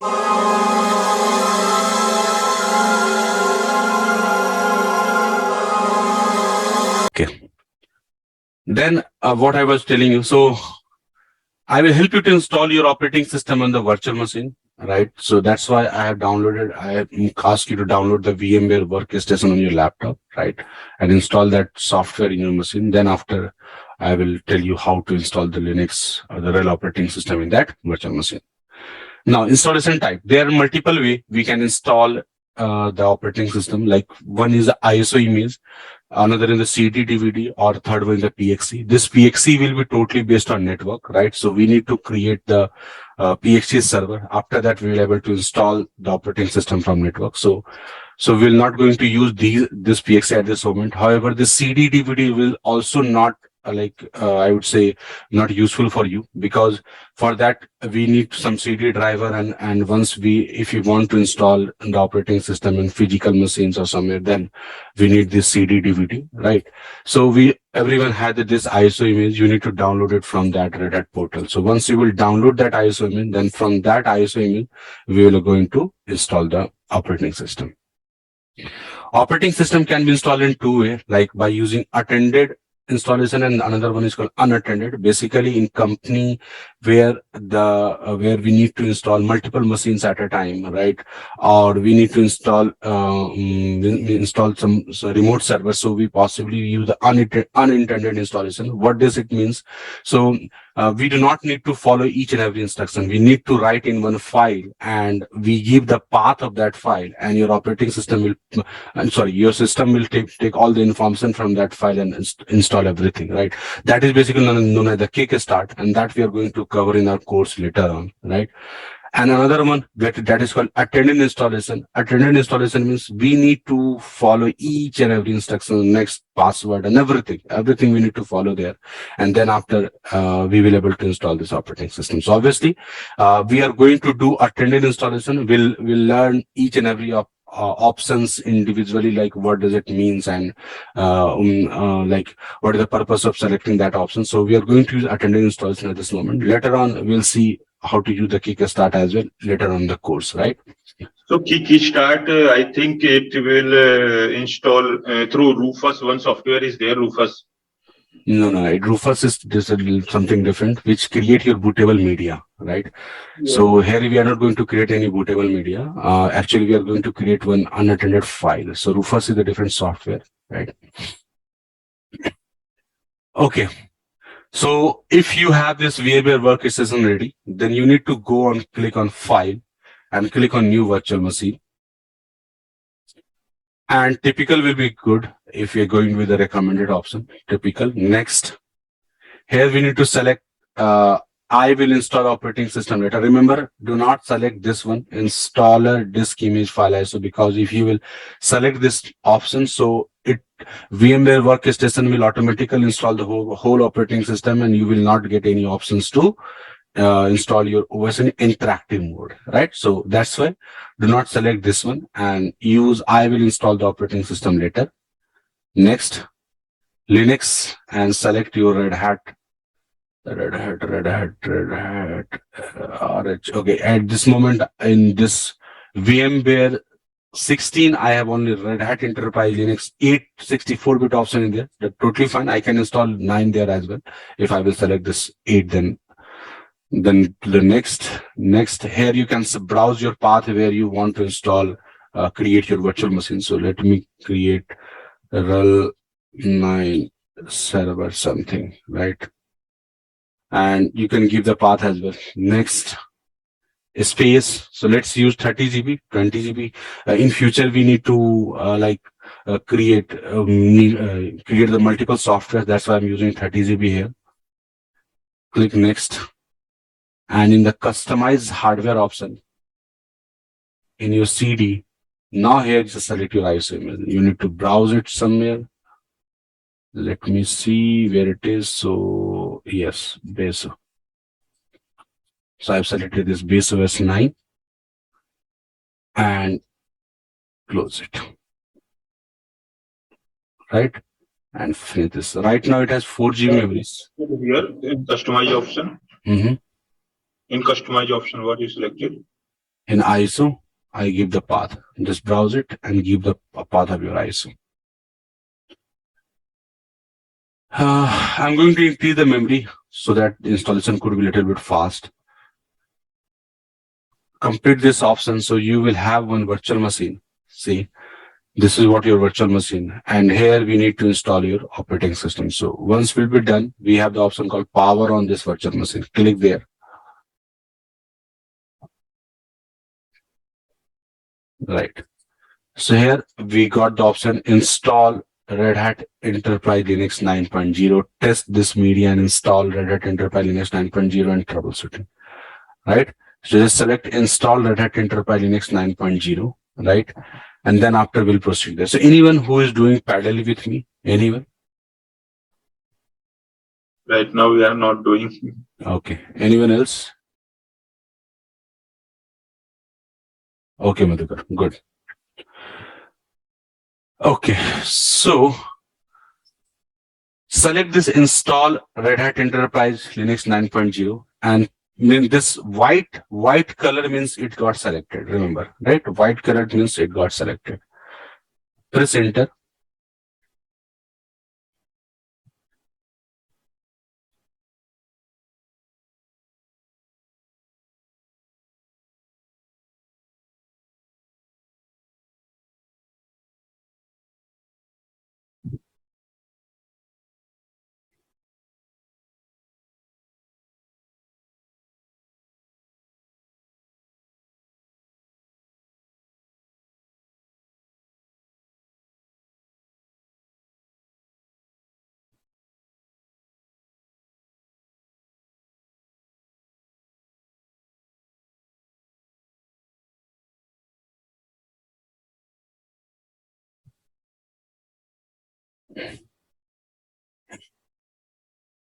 Okay. Then what I was telling you, so I will help you to install your operating system on the virtual machine, right? So that's why I have asked you to download the VMware workstation on your laptop, right? And install that software in your machine. Then after, I will tell you how to install the Linux or the real operating system in that virtual machine. Now, installation type. There are multiple ways we can install the operating system. Like one is the ISO image, another in the CD DVD, or third one is the PXE. This PXE will be totally based on network, right? So we need to create the PXE server. After that, we will be able to install the operating system from network. So we're not going to use this PXE at this moment. However, the CD DVD will also not I would say not useful for you, because for that we need some CD driver, and once if you want to install the operating system in physical machines or somewhere, then we need this CD DVD, right? So everyone had this ISO image. You need to download it from that Red Hat portal. So once you will download that ISO image, then from that ISO image we will going to install the operating system. Operating system can be installed in two ways, like by using attended installation, and another one is called unattended. Basically, in company where we need to install multiple machines at a time, right? Or we need to install some remote server, so we possibly use the unintended installation. What does it means? So we do not need to follow each and every instruction. We need to write in one file, and we give the path of that file, and your operating system will your system will take all the information from that file and install everything, right? That is basically known as the kickstart, and that we are going to cover in our course later on, right? And another one that is called attended installation. Attended installation means we need to follow each and every instruction, next password and everything we need to follow there. And then after we will able to install this operating system. So obviously we are going to do attended installation. We'll learn each and every options individually, like what does it means, and like what is the purpose of selecting that option. So we are going to use attended installation at this moment. Later on we'll see how to use the kickstart as well later on the course, right? So kickstart, I think it will install through Rufus. One software is there, Rufus. No, Rufus is something different, which create your bootable media, right? Yeah. So here we are not going to create any bootable media. Actually, we are going to create one unattended file. So Rufus is a different software, right? Okay. So if you have this VMware workstation ready, then you need to go and click on File and click on New Virtual Machine. And typical will be good if you're going with the recommended option. Typical. Next. Here we need to select I will install operating system later. Remember, do not select this one, installer disk image file ISO, because if you will select this option, so VMware workstation will automatically install the whole operating system, and you will not get any options to install your OS in interactive mode, right? So that's why do not select this one and use I will install the operating system later. Next, Linux, and select your Red Hat. Okay, at this moment in this VMware 16, I have only Red Hat Enterprise Linux 8 64-bit option in there. That's totally fine. I can install 9 there as well. If I will select this 8, then the next here you can browse your path where you want to install, create your virtual machine. So let me create RHEL 9 server something, right? And you can give the path as well. Next, space. So let's use 30 GB, 20 GB. In future, we need to create the multiple software. That's why I'm using 30 GB here. Click next. And in the customize hardware option, in your CD, now here just select your ISO image. You need to browse it somewhere. Let me see where it is. So yes, base. So I've selected this base OS 9 and close it. Right? And finish this. Right now it has 4 GB memories. Here in customize option. In customize option, what you selected? In ISO, I give the path. Just browse it and give the path of your ISO. I'm going to increase the memory so that installation could be a little bit fast. Complete this option. So you will have one virtual machine. See, this is what your virtual machine. And here we need to install your operating system. So once will be done, we have the option called power on this virtual machine. Click there. Right. So here we got the option install Red Hat Enterprise Linux 9.0, test this media and install Red Hat Enterprise Linux 9.0 and troubleshooting. Right. So just select install Red Hat Enterprise Linux 9.0. Right. And then after we'll proceed there. So anyone who is doing parallel with me? Anyone? Right now we are not doing. Okay. Anyone else? Okay, Madhukar. Good. Okay. So select this install Red Hat Enterprise Linux 9.0 and this white color means it got selected. Remember, right? White color means it got selected. Press enter.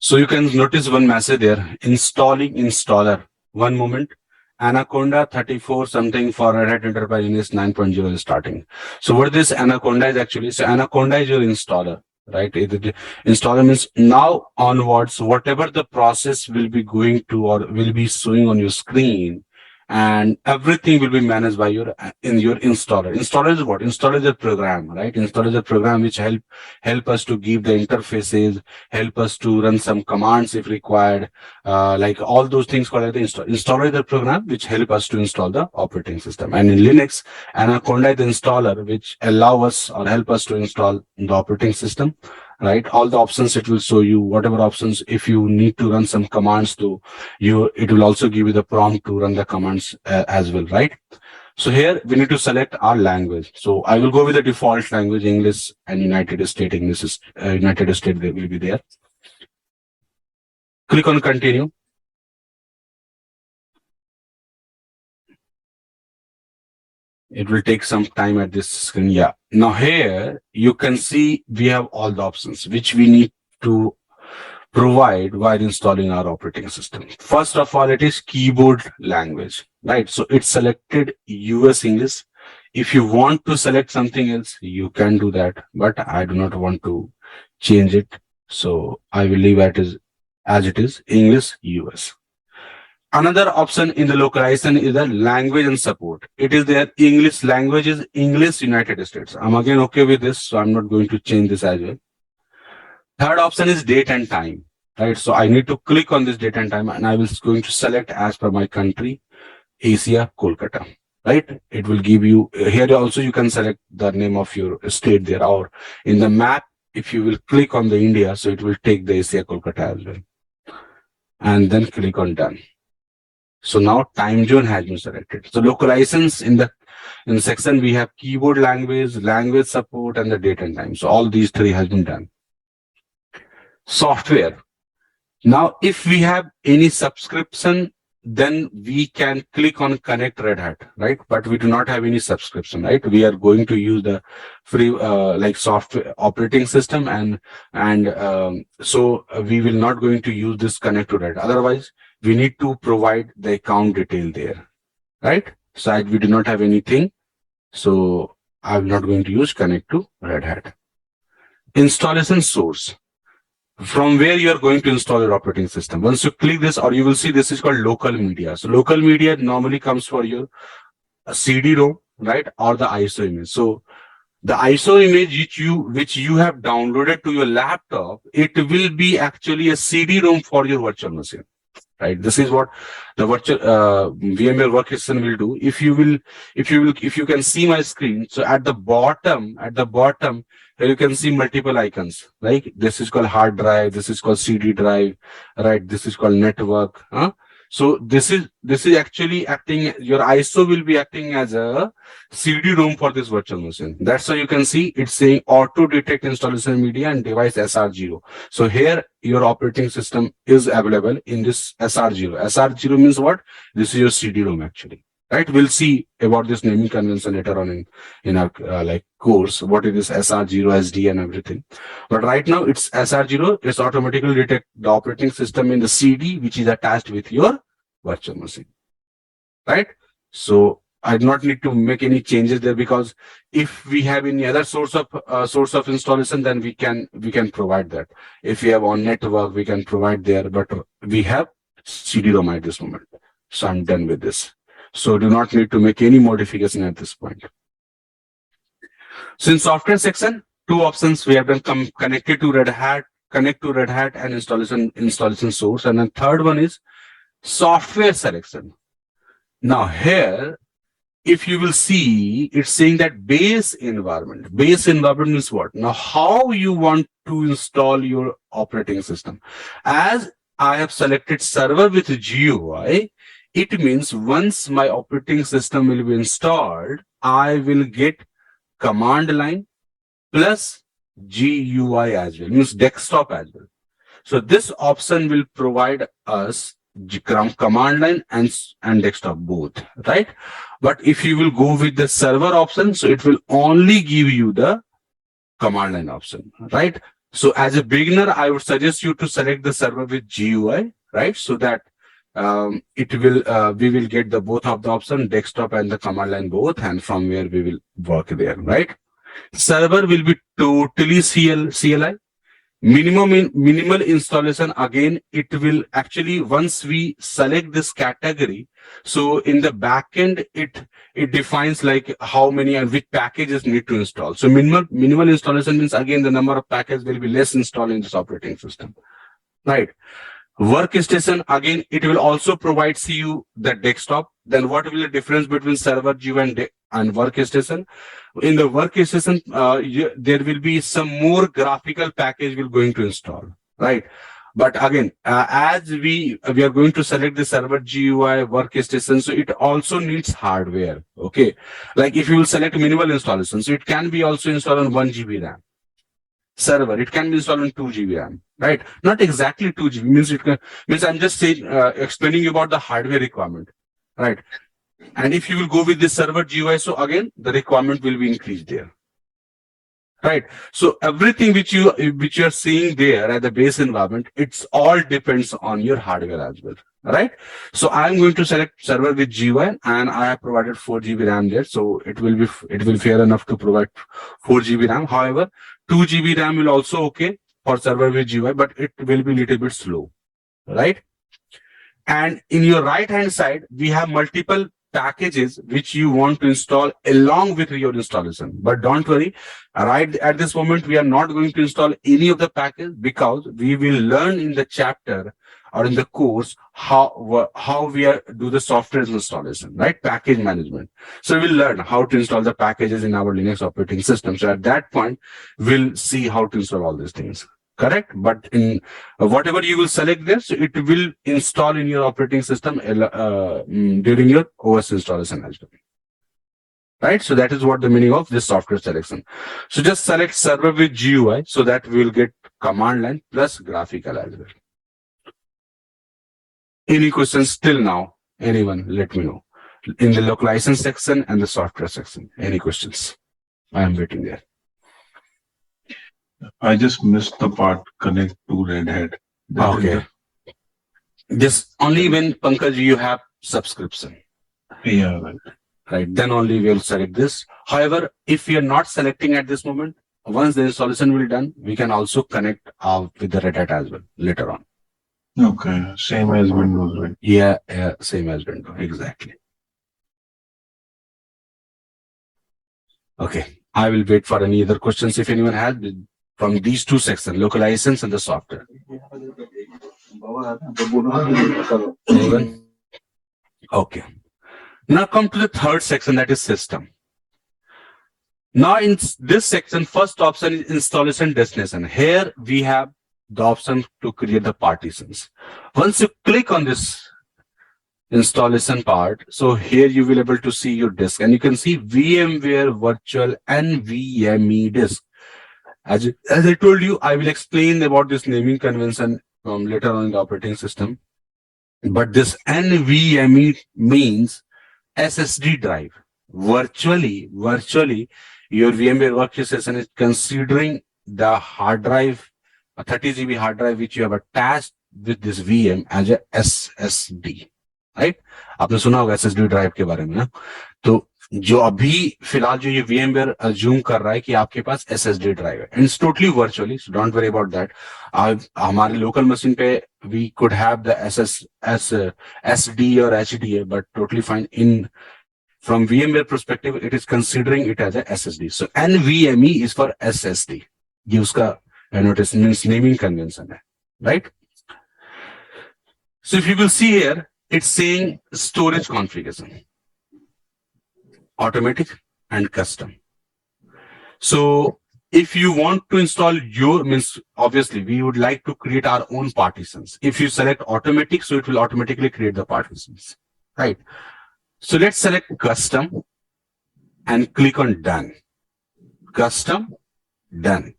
So you can notice one message there, installing installer. One moment. Anaconda 34 something for Red Hat Enterprise Linux 9.0 is starting. So what this Anaconda is actually, so Anaconda is your installer, right? Installer means now onwards, whatever the process will be going to or will be showing on your screen, and everything will be managed by your installer. Installer is what? Installer is a program, right? Installer is a program which help us to give the interfaces, help us to run some commands if required, like all those things called the installer. Installer is the program which help us to install the operating system. And in Linux, Anaconda is the installer which allow us or help us to install the operating system. Right, all the options it will show you, whatever options. If you need to run some commands to you, it will also give you the prompt to run the commands as well, right? So here we need to select our language. So I will go with the default language, English and United States English is United States will be there. Click on continue. It will take some time at this screen. Yeah. Now here you can see we have all the options which we need to provide while installing our operating system. First of all, it is keyboard language, right? So it's selected US English. If you want to select something else, you can do that, but I do not want to change it. So I will leave it as it is, English US. Another option in the localization is the language and support. It is there. English language is English United States. I'm again okay with this, so I'm not going to change this as well. Third option is date and time, right? So I need to click on this date and time and I will going to select as per my country, Asia, Kolkata, right? It will give you here also you can select the name of your state there, or in the map, if you will click on the India, so it will take the Asia, Kolkata as well. And then click on done. So now time zone has been selected. So localizations in the section we have keyboard language, language support, and the date and time. So all these three has been done. Software. Now, if we have any subscription, then we can click on connect Red Hat, right? But we do not have any subscription, right? We are going to use the free like software operating system, and so we will not going to use this connect to Red Hat. Otherwise, we need to provide the account detail there, right? So we do not have anything, so I'm not going to use connect to Red Hat. Installation source. From where you are going to install your operating system. Once you click this, or you will see this is called local media. So local media normally comes for your a CD-ROM, right, or the ISO image. So the ISO image which you have downloaded to your laptop, it will be actually a CD-ROM for your virtual machine. Right. This is what the virtual VMware workstation will do. If you can see my screen, so at the bottom, you can see multiple icons. Like this is called hard drive, this is called CD drive, right? This is called network. So this is actually acting. Your ISO will be acting as a CD-ROM for this virtual machine. That's why you can see it's saying auto detect installation media and device SR0. So here your operating system is available in this SR0. SR0 means what? This is your CD-ROM actually, right? We'll see about this naming convention later on in our like course. What is this SR0, SD and everything. But right now it's SR0. It's automatically detect the operating system in the CD, which is attached with your virtual machine, right? So I do not need to make any changes there, because if we have any other source of installation, then we can provide that. If we have on network, we can provide there, but we have CD-ROM at this moment. So I'm done with this. So do not need to make any modification at this point. So in software section, two options we have done: connected to Red Hat, connect to Red Hat and installation source. And then third one is software selection. Now here, if you will see, it's saying that base environment. Base environment means what? Now, how you want to install your operating system. As I have selected server with GUI, it means once my operating system will be installed, I will get command line plus GUI as well, means desktop as well. So this option will provide us command line and desktop both, right? But if you will go with the server option, so it will only give you the command line option, right? So as a beginner, I would suggest you to select the server with GUI, right? So that we will get the both of the option, desktop and the command line both, and from where we will work there, right? Server will be totally CLI. Minimal installation. Again, it will actually, once we select this category, so in the backend it defines like how many and which packages need to install. So minimal installation means, again, the number of packages will be less installed in this operating system, right? Workstation, again, it will also provide you the desktop. Then what will the difference between server GUI and workstation? In the workstation, there will be some more graphical package we're going to install, right? But again, as we are going to select the server GUI workstation, so it also needs hardware. Okay, like if you will select minimal installation, so it can be also installed on 1 GB RAM. Server, it can be installed on 2 GB RAM, right? Not exactly 2 GB, means I'm just saying, explaining about the hardware requirement, right? And if you will go with the server GUI, so again, the requirement will be increased there, right? So everything which you are seeing there at the base environment, it's all depends on your hardware as well, right? So I'm going to select server with GUI, and I have provided 4 GB RAM there, so it will fair enough to provide 4 GB RAM. However, 2 GB RAM will also okay for server with GUI, but it will be a little bit slow, right? And in your right hand side, we have multiple packages which you want to install along with your installation. But don't worry, right at this moment, we are not going to install any of the package, because we will learn in the chapter or in the course how we do the software installation, right? Package management. So we'll learn how to install the packages in our Linux operating system. So at that point, we'll see how to install all these things. Correct? But in whatever you will select there, so it will install in your operating system during your OS installation as well. Right? So that is what the meaning of this software selection. So just select server with GUI, so that we will get command line plus graphical as well. Any questions till now? Anyone? Let me know. In the localization section and the software section. Any questions? I am waiting there. I just missed the part connect to Red Hat. Okay. This only when Pankaj you have subscription. Yeah, right. Right. Then only we'll select this. However, if we are not selecting at this moment, once the installation will be done, we can also connect with the Red Hat as well later on. Okay. Same as Windows, right? Yeah, same as Windows. Exactly. Okay. I will wait for any other questions if anyone has from these two sections, localizations and the software. Anyone? Okay. Now come to the third section, that is system. Now in this section, first option is installation destination. Here we have the option to create the partitions. Once you click on this installation part, so here you will able to see your disk, and you can see VMware virtual NVMe disk. As I told you, I will explain about this naming convention later on in the operating system. But this NVMe means SSD drive. Virtually, your VMware workstation is considering the hard drive, a 30 GB hard drive which you have attached with this VM as a SSD. Right आपने सुना होगा SSD drive के बारे में ना? तो जो अभी फिलहाल जो ये VMware अज्यूम कर रहा है कि आपके पास SSD ड्राइव है, and it's totally virtually, so don't worry about that. हमारे लोकल मशीन पे we could have the SD or HDA, but totally fine. From VMware perspective, it is considering it as a SSD. So NVMe is for SSD. ये उसका annotation means naming convention है, right? So if you will see here, it's saying storage configuration, automatic and custom. So if you want to install your, means obviously we would like to create our own partitions. If you select automatic, so it will automatically create the partitions, right? So let's select custom and click on done. Custom, done.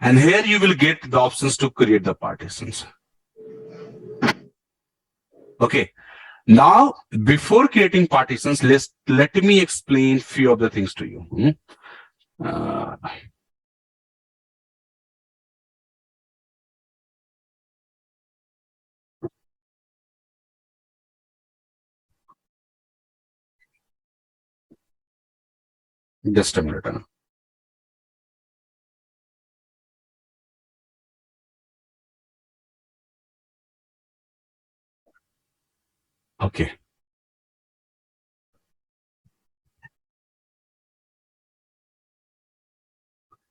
And here you will get the options to create the partitions. Okay. Now, before creating partitions, let me explain few of the things to you. Just a minute. Okay.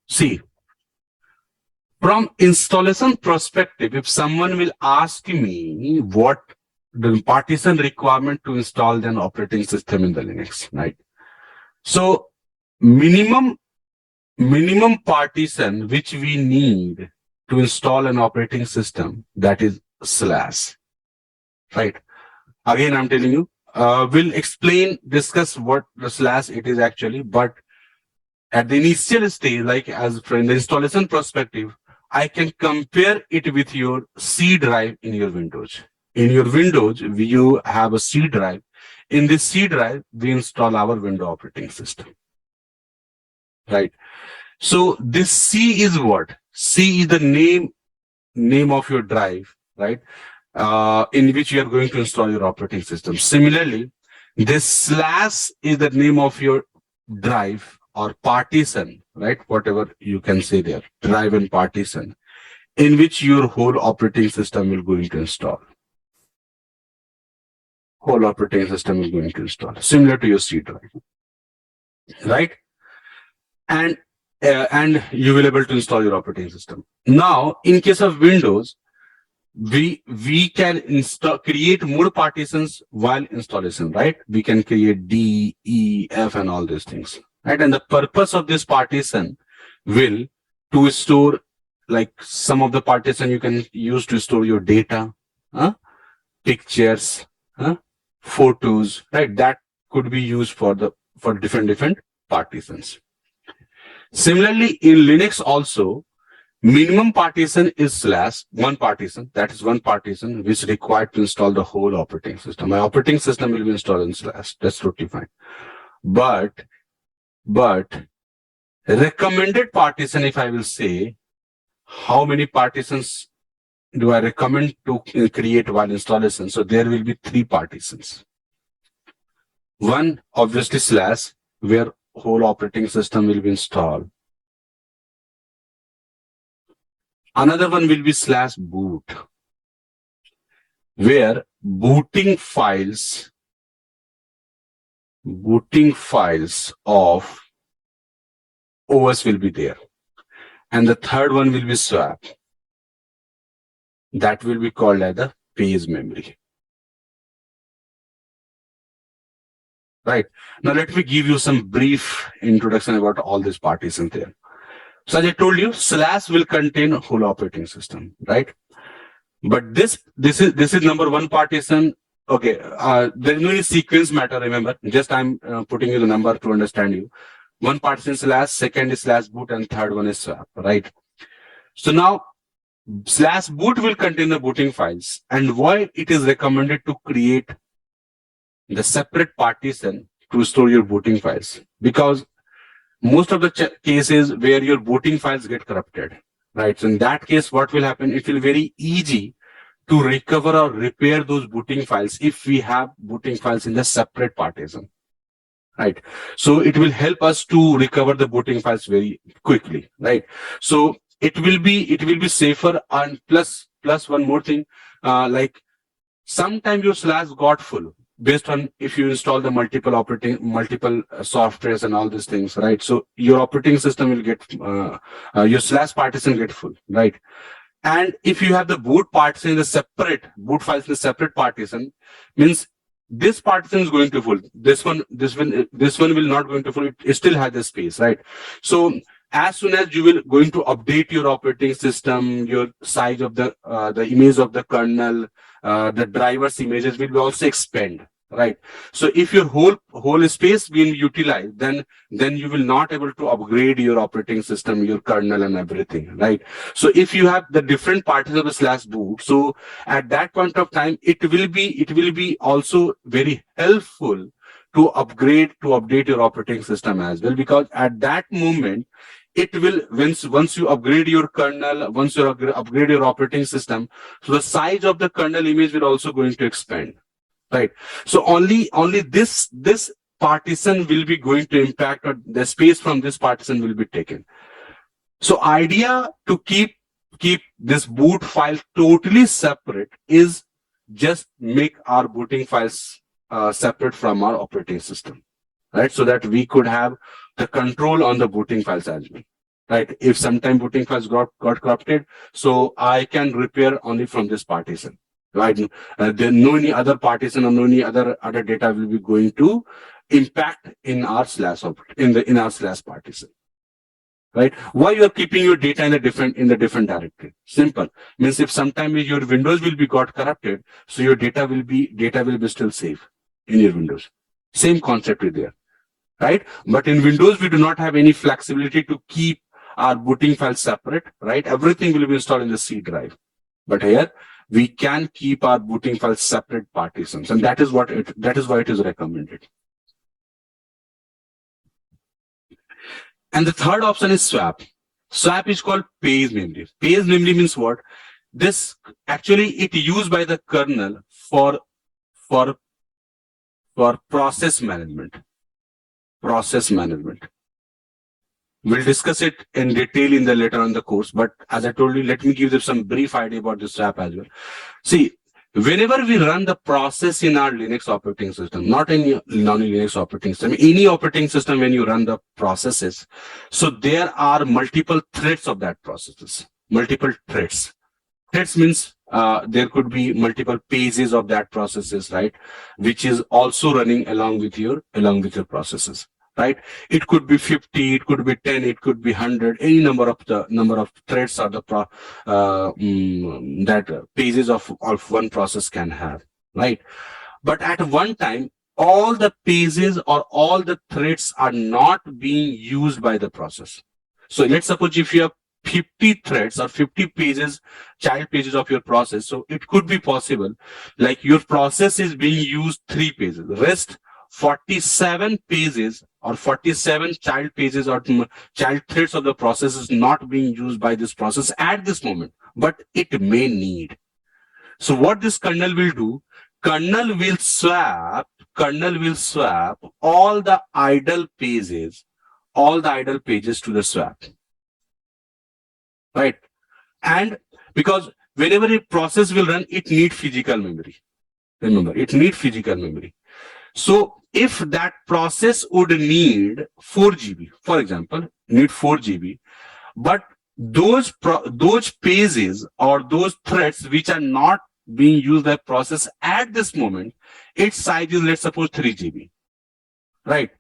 See, from installation perspective, if someone will ask me what the partition requirement to install an operating system in the Linux, right? So minimum partition which we need to install an operating system, that is slash, right? Again, I'm telling you, we'll discuss what the slash it is actually, but at the initial stage, like as from the installation perspective, I can compare it with your C drive in your Windows. In your Windows, you have a C drive. In this C drive, we install our Windows operating system, right? So this C is what? C is the name of your drive, right? In which you are going to install your operating system. Similarly, this slash is the name of your drive or partition, right? Whatever you can say there, drive and partition, in which your whole operating system will going to install. Whole operating system is going to install, similar to your C drive, right? And you will able to install your operating system. Now, in case of Windows, we can create more partitions while installation, right? We can create D, E, F, and all these things, right? And the purpose of this partition will to store, like some of the partition you can use to store your data, pictures, photos, right? That could be used for different partitions. Similarly, in Linux also, minimum partition is slash one partition. That is one partition which is required to install the whole operating system. My operating system will be installed in slash. That's totally fine. But recommended partition, if I will say, how many partitions do I recommend to create while installation? So there will be 3 partitions. One, obviously slash, where whole operating system will be installed. Another one will be slash boot, where booting files of OS will be there. And the third one will be swap. That will be called as the page memory. Right. Now let me give you some brief introduction about all these partitions there. So as I told you, slash will contain whole operating system, right? But this is number one partition. Okay, there is no any sequence matter. Remember, just I'm putting you the number to understand you. One partition slash, second is slash boot, and third one is swap, right? So now slash boot will contain the booting files, and why it is recommended to create the separate partition to store your booting files, because most of the cases where your booting files get corrupted, right? So in that case, what will happen? It will be very easy to recover or repair those booting files if we have booting files in the separate partition, right? So it will help us to recover the booting files very quickly, right? So it will be safer. And plus one more thing, like sometimes your slash got full based on if you install the multiple softwares and all these things, right? So your operating system will get your slash partition get full, right? And if you have the boot partition in the separate boot files in the separate partition, means this partition is going to full. This one will not going to full. It still has the space, right? So as soon as you will going to update your operating system, your size of the image of the kernel, the driver's images will also expand, right? So if your whole space being utilized, then you will not able to upgrade your operating system, your kernel and everything, right? So if you have the different parties of the slash boot, so at that point of time, it will be also very helpful to update your operating system as well, because at that moment it will, once you upgrade your kernel, once you upgrade your operating system, so the size of the kernel image will also going to expand, right? So only this partition will be going to impact, or the space from this partition will be taken. So idea to keep this boot file totally separate is just make our booting files separate from our operating system, right? So that we could have the control on the booting files as well, right? If sometime booting files got corrupted, so I can repair only from this partition, right? Then no any other partition or no any other data will be going to impact in our slash in our slash partition, right? Why you are keeping your data in the different directory? Simple. Means if sometime your Windows will be got corrupted, so your data will be still safe in your Windows. Same concept is there, right? But in Windows, we do not have any flexibility to keep our booting files separate, right? Everything will be installed in the C drive. But here, we can keep our booting files separate partitions, and that is why it is recommended. And the third option is swap. Swap is called page memory. Page memory means what? This actually it used by the kernel for process management. Process management. We'll discuss it in detail in the later on the course, but as I told you, let me give you some brief idea about this swap as well. See, whenever we run the process in our Linux operating system, not any non-Linux operating system, any operating system, when you run the processes, so there are multiple threads of that processes, multiple threads. Threads means there could be multiple pages of that processes, right? Which is also running along with your processes, right? It could be 50, it could be 10, it could be 100, any number of threads or the that pages of one process can have, right? But at one time, all the pages or all the threads are not being used by the process. So let's suppose if you have 50 threads or 50 pages, child pages of your process. So it could be possible, like your process is being used 3 pages, rest 47 pages or 47 child pages or child threads of the process is not being used by this process at this moment, but it may need. So what this kernel will do, kernel will swap all the idle pages to the swap. Right? And because whenever a process will run, it needs physical memory. Remember, it needs physical memory. So if that process would need 4 GB, for example, need 4 GB. But those pages or those threads which are not being used by process at this moment, its size is, let's suppose, 3 GB, right?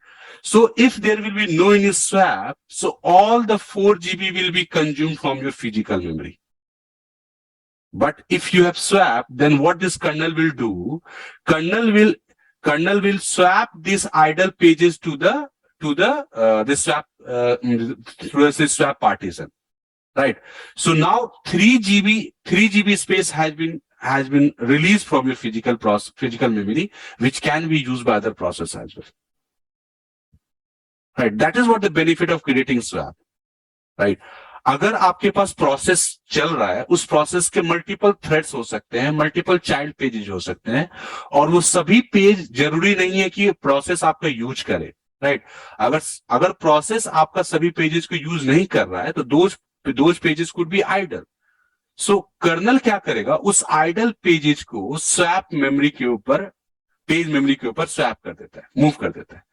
So if there will be no any swap, so all the 4 GB will be consumed from your physical memory. But if you have swap, then what this kernel will do, kernel will swap these idle pages to the swap partition, right? So now 3 GB space has been released from your physical memory, which can be used by other process as well. Right, that is what the benefit of creating swap, right? अगर आपके पास process चल रहा है, उस process के multiple threads हो सकते हैं, मल्टीपल चाइल्ड पेजेस हो सकते हैं, और वो सभी पेज जरूरी नहीं है कि प्रोसेस आपका यूज करे, राइट? अगर प्रोसेस आपका सभी पेजेस को यूज नहीं कर रहा है, तो those pages could be idle. So kernel क्या करेगा, उस आइडल पेजेस को स्वैप मेमोरी के ऊपर, पेज मेमोरी के ऊपर स्वैप कर देता है, मूव कर देता है,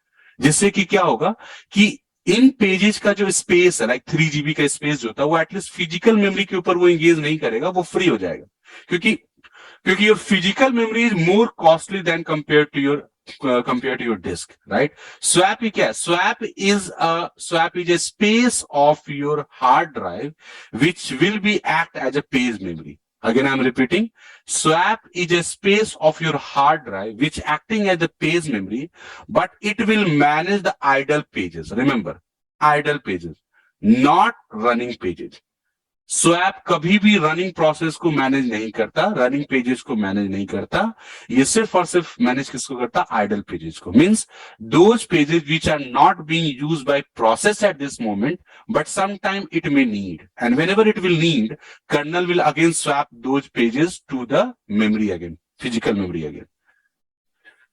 जिससे कि क्या होगा कि इन पेजेस का जो स्पेस है, लाइक 3 GB का स्पेस जो होता है, वो एटलीस्ट फिजिकल मेमोरी के ऊपर वो एंगेज नहीं करेगा, वो फ्री हो जाएगा, क्योंकि your physical memory is more costly than compare to your disk, right? Swap क्या है? Swap is a space of your hard drive which will be act as a page memory. Again, I'm repeating, swap is a space of your hard drive which acting as the page memory, but it will manage the idle pages. Remember, idle pages, not running pages. Swap कभी भी running process को manage नहीं करता, running pages को manage नहीं करता, ये सिर्फ और सिर्फ मैनेज किसको करता? आइडल पेजेस को. Means those pages which are not being used by process at this moment, but some time it may need, and whenever it will need, kernel will again swap those pages to the memory again, physical memory again.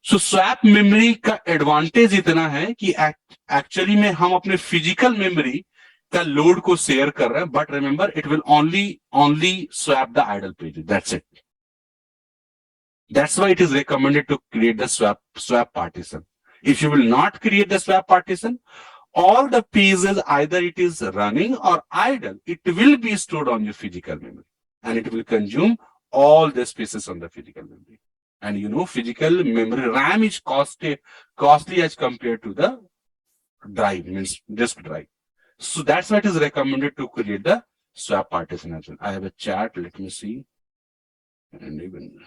So swap memory का advantage इतना है कि actually में हम अपने physical memory का load को share कर रहे हैं, but remember it will only swap the idle pages, that's it. That's why it is recommended to create the swap partition. If you will not create the swap partition, all the pages, either it is running or idle, it will be stored on your physical memory, and it will consume all the spaces on the physical memory. And you know, physical memory RAM is costly as compared to the drive, means disk drive. So that's why it is recommended to create the swap partition as well. I have a chart, let me see. And even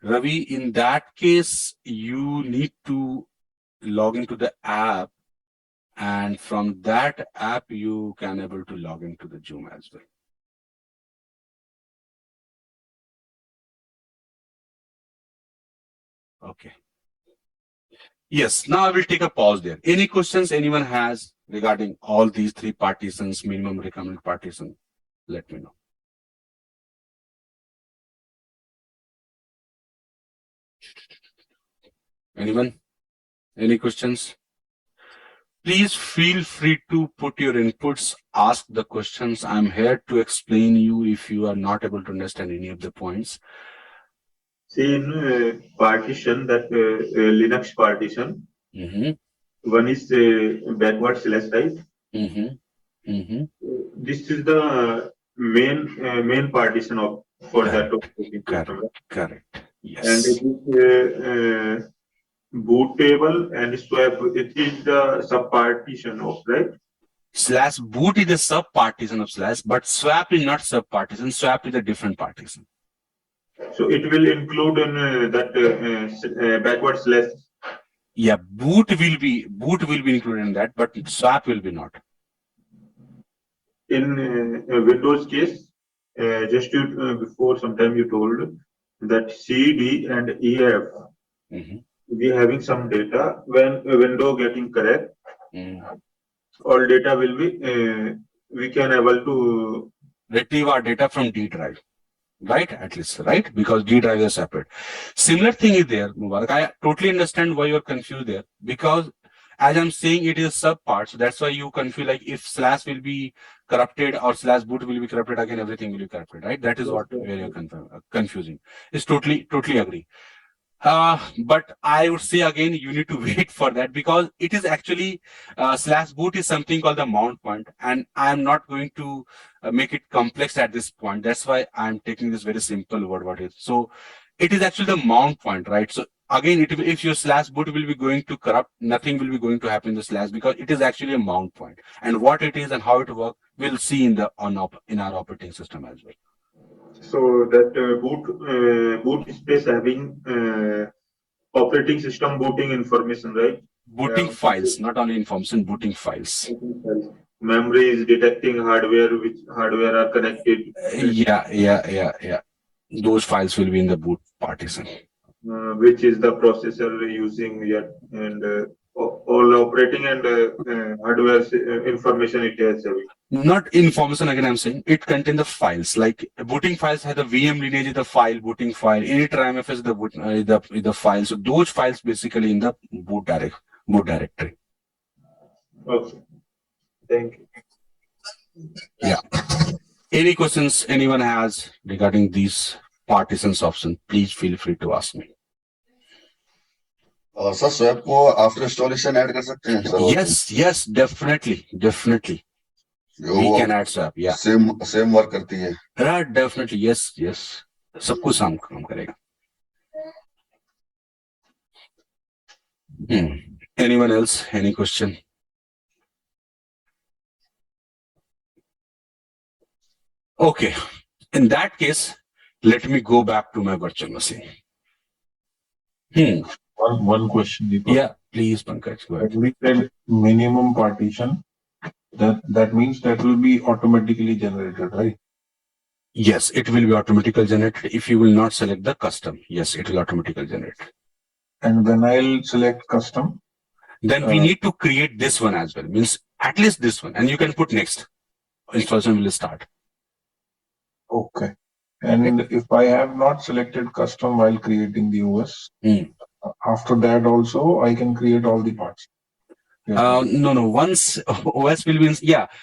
Ravi, in that case, you need to log into the app, and from that app, you can able to log into the Zoom as well. Okay. Yes, now I will take a pause there. Any questions anyone has regarding all these three partitions, minimum recommended partition? Let me know. Anyone? Any questions? Please feel free to put your inputs, ask the questions. I'm here to explain you if you are not able to understand any of the points. See, in partition, that Linux partition, one is backward slash, right? This is the main partition of for that operating system. Correct. Yes. And it is boot table and swap. It is the sub partition of, right? Slash boot is a sub partition of slash, but swap is not sub partition. Swap is a different partition. So it will include in that backward slash. Yeah, boot will be included in that, but swap will be not. In Windows case, just before some time you told that C, D, and E, F. We having some data. When a window getting correct, all data will be we can able to retrieve our data from D drive, right? At least, right? Because D drive is separate. Similar thing is there, Mubarak. I totally understand why you're confused there, because as I'm saying, it is a sub part, so that's why you confuse, like if slash will be corrupted or slash boot will be corrupted, again everything will be corrupted, right? That is what where you're confusing. It's totally agree. But I would say again, you need to wait for that because it is actually slash boot is something called the mount point, and I'm not going to make it complex at this point. That's why I'm taking this very simple word. What is so? It is actually the mount point, right? So again, if your slash boot will be going to corrupt, nothing will be going to happen in the slash because it is actually a mount point. And what it is and how it works, we'll see in the in our operating system as well. So that boot space having operating system booting information, right? Booting files, not only information, booting files. Memory is detecting hardware, which hardware are connected. Yeah. Those files will be in the boot partition. Which is the processor using yet, and all operating and hardware information it has. Not information again, I'm saying it contains the files. Like booting files has the VM lineage is the file, booting file, init RMF is the boot, the file. So those files basically in the boot directory. Okay. Thank you. Yeah. Any questions anyone has regarding these partitions option, please feel free to ask me. Sir swap को after installation add कर सकते हैं sir? Yes, definitely. We can add swap, yeah. Same work करती है? Right, definitely, yes. सब कुछ काम करेगा. Anyone else? Any question? Okay. In that case, let me go back to my virtual machine. One question, Deepak. Yeah, please, Pankaj, go ahead. When we said minimum partition, that means that will be automatically generated, right? Yes, it will be automatically generated. If you will not select the custom, yes, it will automatically generate. And when I'll select custom, then we need to create this one as well. Means at least this one, and you can put next. Installation will start. okay. And if I have not selected custom while creating the OS, after that also I can create all the parts. No. Once OS will be,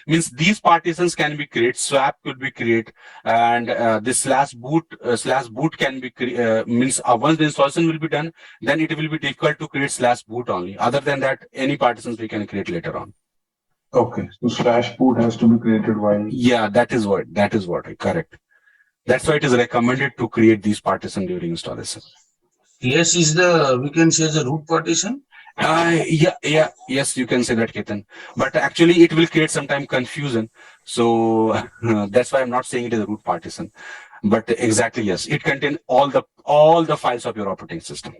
means these partitions can be created, swap could be created, and this slash boot can be means once the installation will be done, then it will be difficult to create slash boot only. Other than that, any partitions we can create later on. Okay, so slash boot has to be created while. Yeah, that is what correct. That's why it is recommended to create these partitions during installation. Yes, is the we can say the root partition. Yes, you can say that, Ketan. But actually, it will create sometime confusion. So that's why I'm not saying it is a root partition. But exactly, yes, it contains all the files of your operating system.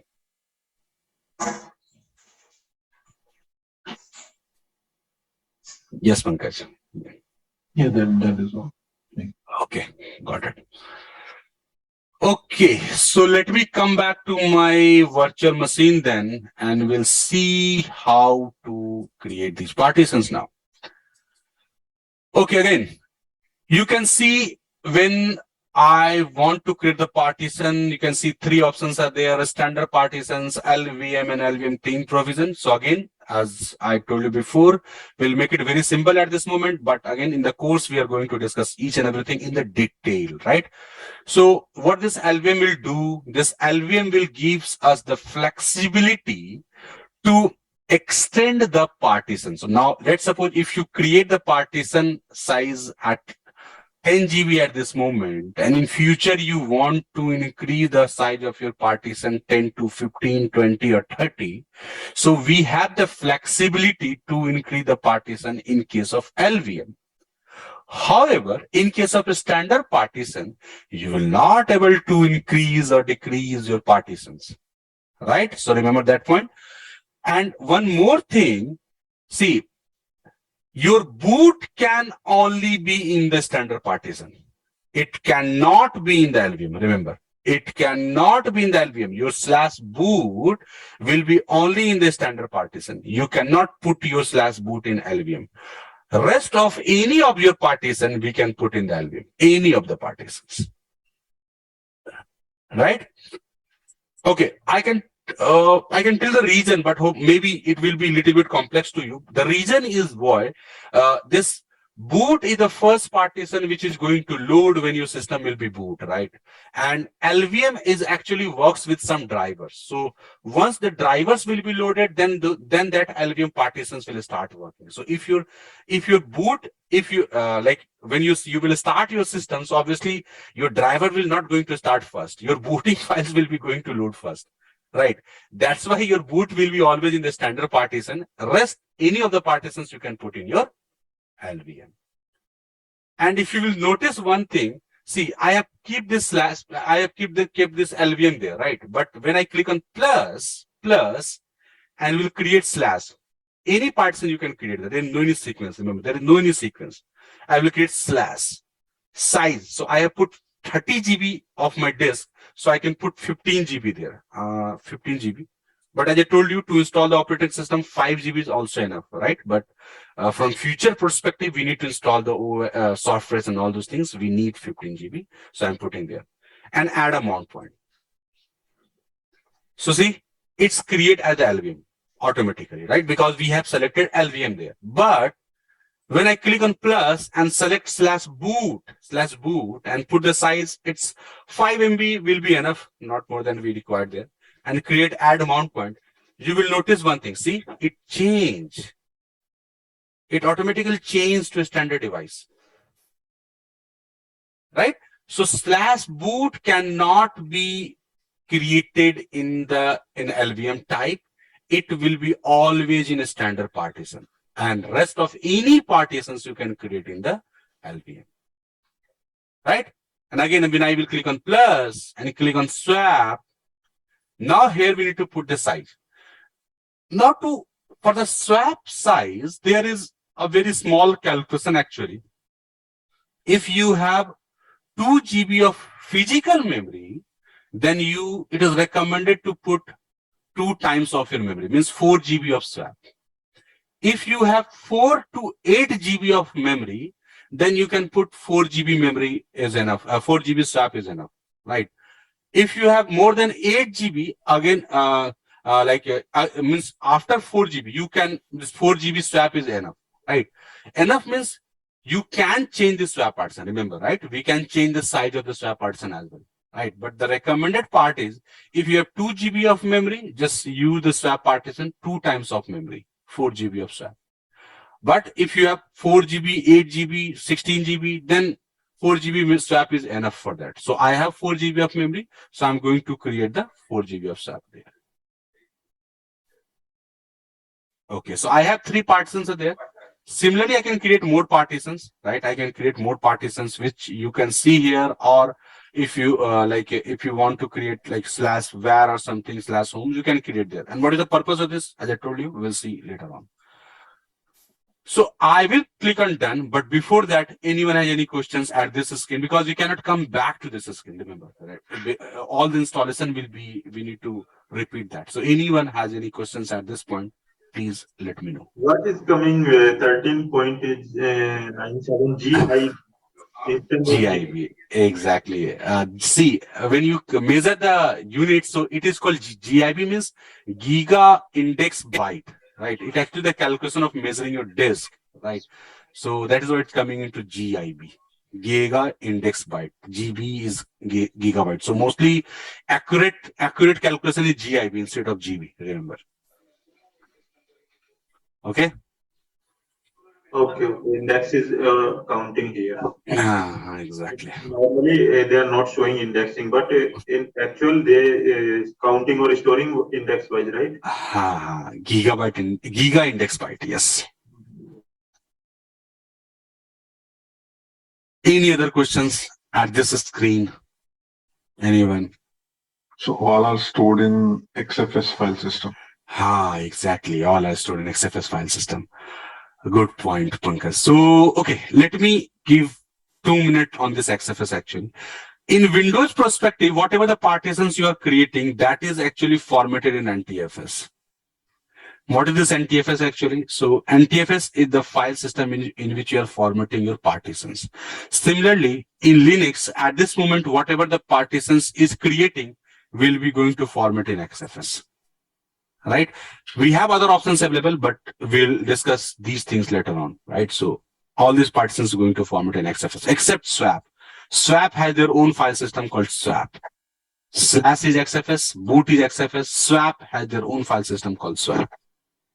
Yes, Pankaj. Yeah, that is all. Okay, got it. Okay, so let me come back to my virtual machine then, and we'll see how to create these partitions now. Okay, again, you can see when I want to create the partition, you can see three options are there: standard partitions, LVM, and LVM theme provision. So again, as I told you before, we'll make it very simple at this moment. But again, in the course, we are going to discuss each and everything in the detail, right? So what this LVM will do, this LVM will gives us the flexibility to extend the partition. So now let's suppose if you create the partition size at 10 GB at this moment, and in future you want to increase the size of your partition 10 to 15, 20 or 30. So we have the flexibility to increase the partition in case of LVM. However, in case of a standard partition, you will not able to increase or decrease your partitions, right? So remember that point. And one more thing, see, your boot can only be in the standard partition. It cannot be in the LVM. Remember, it cannot be in the LVM. Your slash boot will be only in the standard partition. You cannot put your slash boot in LVM. Rest of any of your partition we can put in the LVM. Any of the partitions. Right? Okay, I can tell the reason, but hope maybe it will be a little bit complex to you. The reason is why this Boot is the first partition which is going to load when your system will be boot, right? And LVM is actually works with some drivers. So once the drivers will be loaded, then that LVM partitions will start working. So if you like when you will start your system, so obviously your driver will not going to start first. Your booting files will be going to load first, right? That's why your boot will be always in the standard partition. Rest any of the partitions you can put in your LVM. And if you will notice one thing, see, I have kept this LVM there, right? But when I click on plus, and will create slash, any partition you can create. There is no any sequence. Remember, there is no any sequence. I will create slash size. So I have put 30 GB of my disk, so I can put 15 GB there. 15 GB. But as I told you, to install the operating system, 5 GB is also enough, right? But from future perspective, we need to install the softwares and all those things. We need 15 GB. So I'm putting there. And add a mount point. So see, it's create as the LVM automatically, right? Because we have selected LVM there. But when I click on plus and select slash boot and put the size, it's 5 MB will be enough, not more than we required there. And create add mount point, you will notice one thing. See, it changed. It automatically changed to a standard device. Right? So slash boot cannot be created in LVM type. It will be always in a standard partition. And rest of any partitions you can create in the LVM. Right? And again, when I will click on plus and click on swap, now here we need to put the size. Now for the swap size, there is a very small calculation actually. If you have 2 GB of physical memory, then it is recommended to put 2 times of your memory, means 4 GB of swap. If you have 4 to 8 GB of memory, then you can put 4 GB memory is enough. 4 GB swap is enough, right? If you have more than 8 GB, again, means after 4 GB, this 4 GB swap is enough, right? Enough means you can change the swap partition, remember, right? We can change the size of the swap partition as well, right? But the recommended part is, if you have 2 GB of memory, just use the swap partition 2 times of memory, 4 GB of swap. But if you have 4 GB, 8 GB, 16 GB, then 4 GB swap is enough for that. So I have 4 GB of memory, so I'm going to create the 4 GB of swap there. Okay, so I have 3 partitions there. Similarly, I can create more partitions, right? I can create more partitions, which you can see here, or if you if you want to create like slash var or something slash homes, you can create there. And what is the purpose of this? As I told you, we'll see later on. So I will click on done, but before that, anyone has any questions at this screen? Because we cannot come back to this screen, remember, right? All the installation will be, we need to repeat that. So anyone has any questions at this point, please let me know. What is coming 13.97 GI? GIB, exactly. See, when you measure the unit, so it is called GIB, means giga index byte. Right, it actually the calculation of measuring your disk, right? So that is why it's coming into GIB, giga index byte. GB is gigabyte. So mostly accurate calculation is GIB instead of GB. Remember? Okay. Okay. Index is counting here. Exactly. Normally they are not showing indexing, but in actual they counting or storing index wise, right? Gigabyte giga index byte. Yes. Any other questions at this screen? Anyone? So all are stored in XFS file system. Exactly. All are stored in XFS file system. Good point, Pankaj. So, okay, let me give 2 minutes on this XFS actually. In Windows perspective, whatever the partitions you are creating, that is actually formatted in NTFS. What is this NTFS actually? So NTFS is the file system in which you are formatting your partitions. Similarly, in Linux, at this moment, whatever the partitions is creating will be going to format in XFS. Right? We have other options available, but we'll discuss these things later on, right? So All these partitions are going to format in XFS, except swap. Swap has their own file system called swap. Slash is XFS, boot is XFS, swap has their own file system called swap.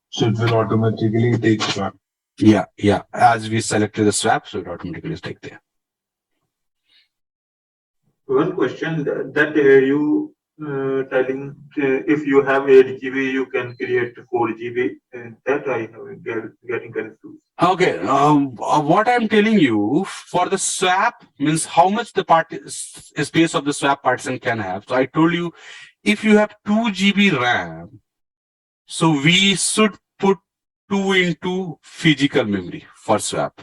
So it will automatically take swap. Yeah. As we selected the swap, so it automatically take there. One question that you telling if you have 8 GB, you can create 4 GB. That I have getting confused. Okay, what I'm telling you for the swap means how much the space of the swap partition can have. So I told you if you have 2 GB RAM, so we should put 2 into physical memory for swap.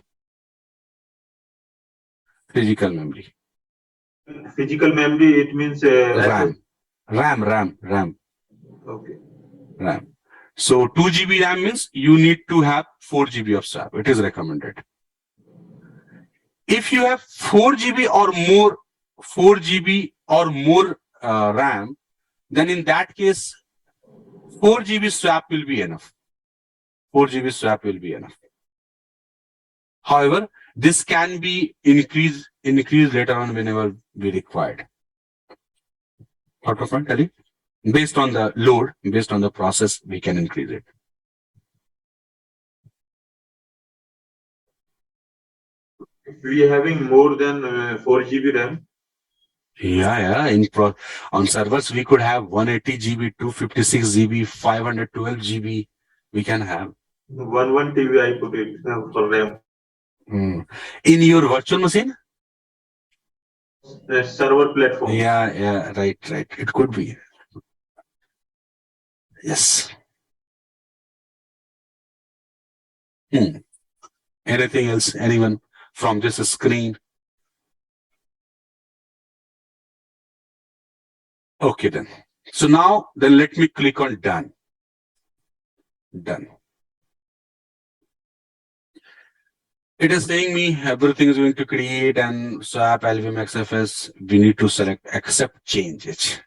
Physical memory. Physical memory, it means RAM. Okay. RAM. So 2 GB RAM means you need to have 4 GB of swap. It is recommended. If you have 4 GB or more, 4 GB or more RAM, then in that case, 4 GB swap will be enough. 4 GB swap will be enough. However, this can be increased later on whenever we required. Based on the load, based on the process, we can increase it. If we are having more than 4 GB RAM. Yeah. On servers, we could have 180 GB, 256 GB, 512 GB. We can have. 1 TB I put it for RAM. In your virtual machine? Server platform. Yeah, right. It could be. Yes. Anything else? Anyone from this screen? Okay then. So now then let me click on done. Done. It is saying me everything is going to create and swap LVM XFS. We need to select accept changes.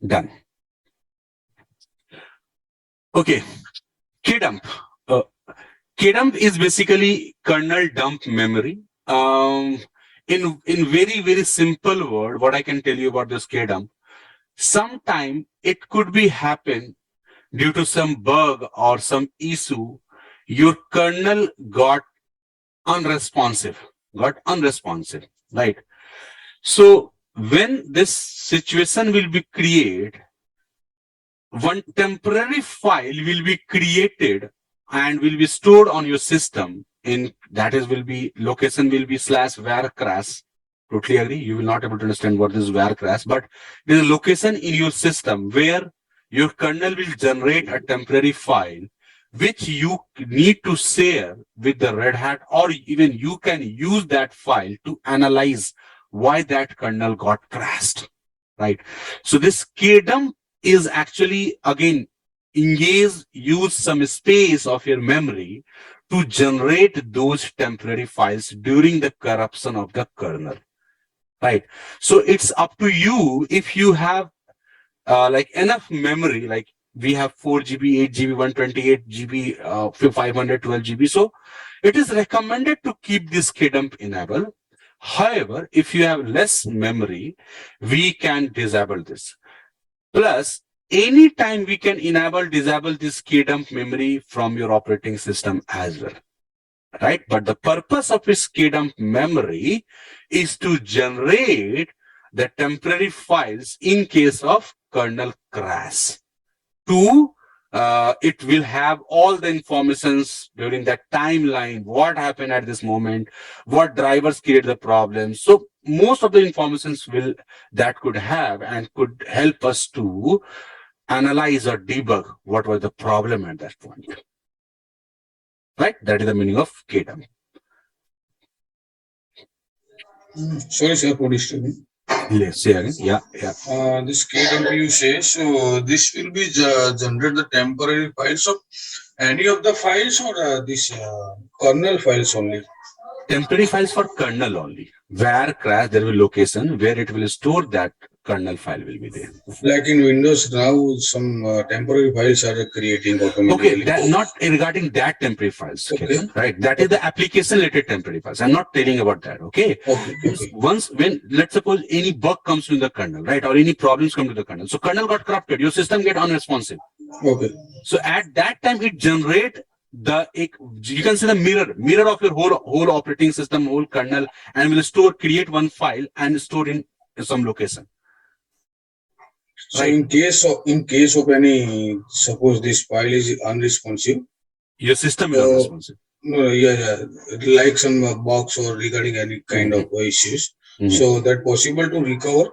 Done. Okay. Kdump. Kdump is basically kernel dump memory. In very, very simple word, what I can tell you about this kdump, sometime it could be happen due to some bug or some issue, your kernel got unresponsive, right? So when this situation will be created, one temporary file will be created and will be stored on your system. In that is will be location will be /var crash. Totally agree. You will not able to understand what is var crash, but there is a location in your system where your kernel will generate a temporary file which you need to share with the Red Hat, or even you can use that file to analyze why that kernel got crashed, right? So this kdump is actually again use some space of your memory to generate those temporary files during the corruption of the kernel, right? So it's up to you if you have like enough memory, like we have 4 GB, 8 GB, 128 GB, 512 GB. So it is recommended to keep this kdump enabled. However, if you have less memory, we can disable this. Plus, anytime we can disable this kdump memory from your operating system as well, right? But the purpose of this kdump memory is to generate the temporary files in case of kernel crash. It will have all the informations during that timeline, what happened at this moment, what drivers create the problem. So most of the informations that could have and could help us to analyze or debug what was the problem at that point. Right? That is the meaning of kdump. Sorry, sir, for disturbing. Let's say again. Yeah. This kdump you say, so this will be generate the temporary files of any of the files, or this kernel files only? Temporary files for kernel only. Where crash, there will be location where it will store that kernel file will be there. Like in Windows now, some temporary files are creating automatically. Okay, that not regarding that temporary files, Okay. Ketan, right? That is the application related temporary files. I'm not telling about that. Okay. Okay. Once when let's suppose any bug comes to the kernel, right, or any problems come to the kernel, so kernel got corrupted, your system get unresponsive. Okay. So at that time, it generate you can say the mirror of your whole operating system, whole kernel, and will create one file and store in some location. So Right. in case of any, suppose this file is unresponsive, Your system is unresponsive. like some box or regarding any kind of issues. So that possible to recover.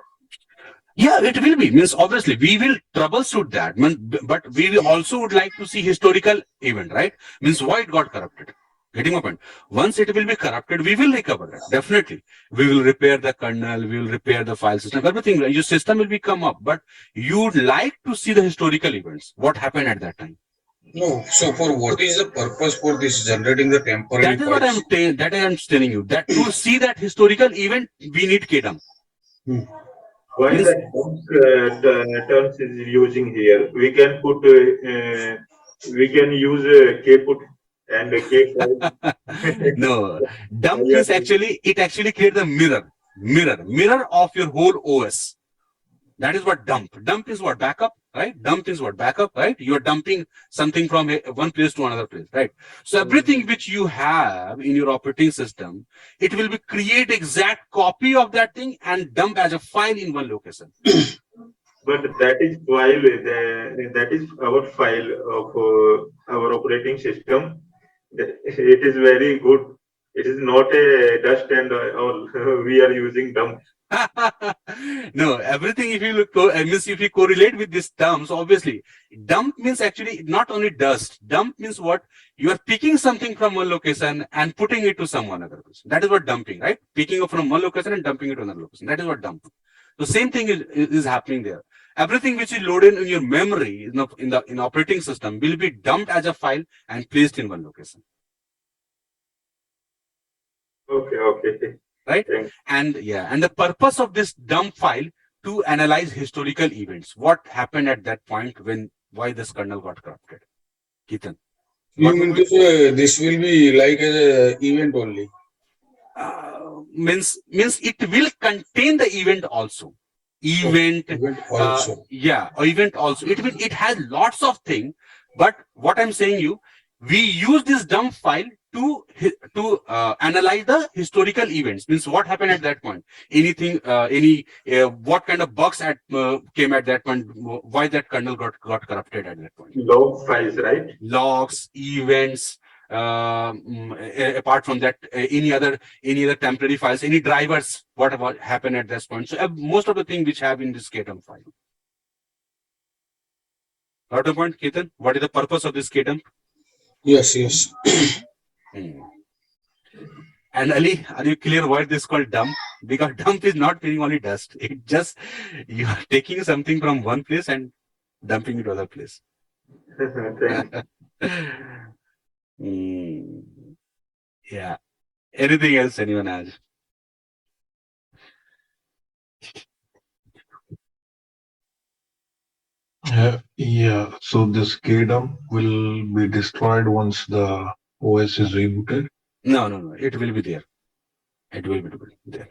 Yeah, it will be. Means obviously we will troubleshoot that. But we will also would like to see historical event, right? Means why it got corrupted. Getting my point. Once it will be corrupted, we will recover it. Definitely. We will repair the kernel, we will repair the file system, everything. Your system will be come up. But you would like to see the historical events. What happened at that time? No. So for what is the purpose for this generating the temporary That is what files? I'm telling you. That to see that historical event, we need kdump. Why that terms is using here? We can put, we can use kput and kfile. No, dump means it actually creates a mirror of your whole OS. That is what dump. Dump is what backup, right? Dump is what backup, right? You are dumping something from one place to another place, right? So everything which you have in your operating system, it will be create exact copy of that thing and dump as a file in one location. But that is file, that is our file of our operating system. It is very good. It is not a dust and all. We are using dump. No, everything if you look, if you correlate with these terms, obviously, dump means actually not only dust. Dump means what? You are picking something from one location and putting it to some other location. That is what dumping, right? Picking up from one location and dumping it to another location. That is what dump. The same thing is happening there. Everything which is loaded in your memory in operating system will be dumped as a file and placed in one location. Okay. Right? Thanks. And the purpose of this dump file to analyze historical events. What happened at that point why this kernel got corrupted? Ketan. You mean to say this will be like an event only? Means it will contain the event also. Event also. Event also. It has lots of things, but what I'm saying we use this dump file to analyze the historical events. Means what happened at that point. Anything, what kind of bugs came at that point. Why that kernel got corrupted at that point. Log files, right? Logs, events. Apart from that, any other temporary files, any drivers, whatever happened at this point. So most of the things which have in this kdump file. Got the point, Ketan? What is the purpose of this kdump? Yes. And Ali, are you clear why this is called dump? Because dump is not meaning only dust. It just you are taking something from one place and dumping it to other place. Yeah. Anything else anyone has? So this kdump will be destroyed once the OS is rebooted? No. It will be there. It will be there.